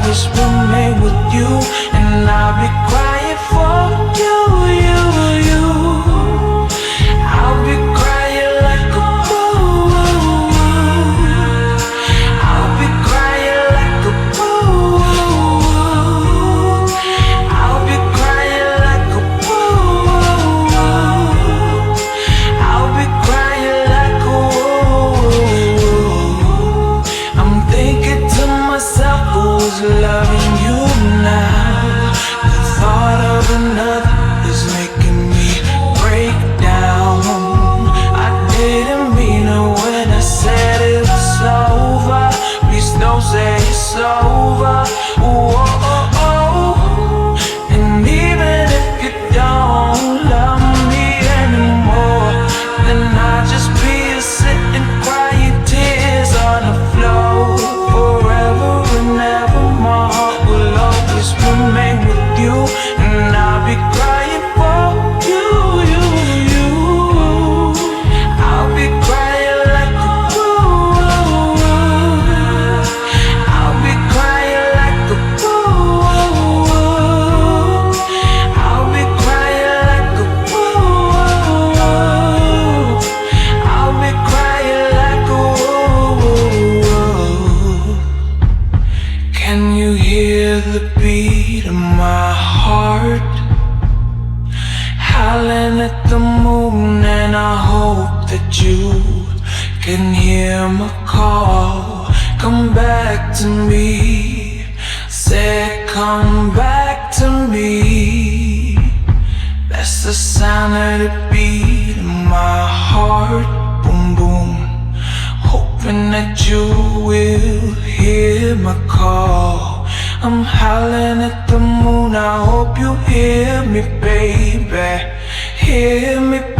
always remain with you, and I'll be crying for you. I'll be crying like a fool. I'll be crying like a fool. I'll be crying like a fool. I'll be crying like a fool. I'm thinking to myself, who's loving you now? The thought of another is making me break down. I didn't mean it when I said it was over. Please don't say it's over. Ooh, oh, oh, oh. And even if you don't love me anymore, then I'll just be sitting crying tears on the floor. Forever and ever my heart will always remain with you, and I'll be crying for you. I'll be crying like a fool. I'll be crying like a fool. I'll be crying like a fool. I'll be crying like a fool. Can you hear the beat of my heart howling at the moon? And I hope that you can hear my call. Come back to me, say come back to me. That's the sound of the beat of my heart. Boom, boom. Hoping that you will hear my call. I'm howling at the moon, I hope you hear me, baby. Hear me, baby.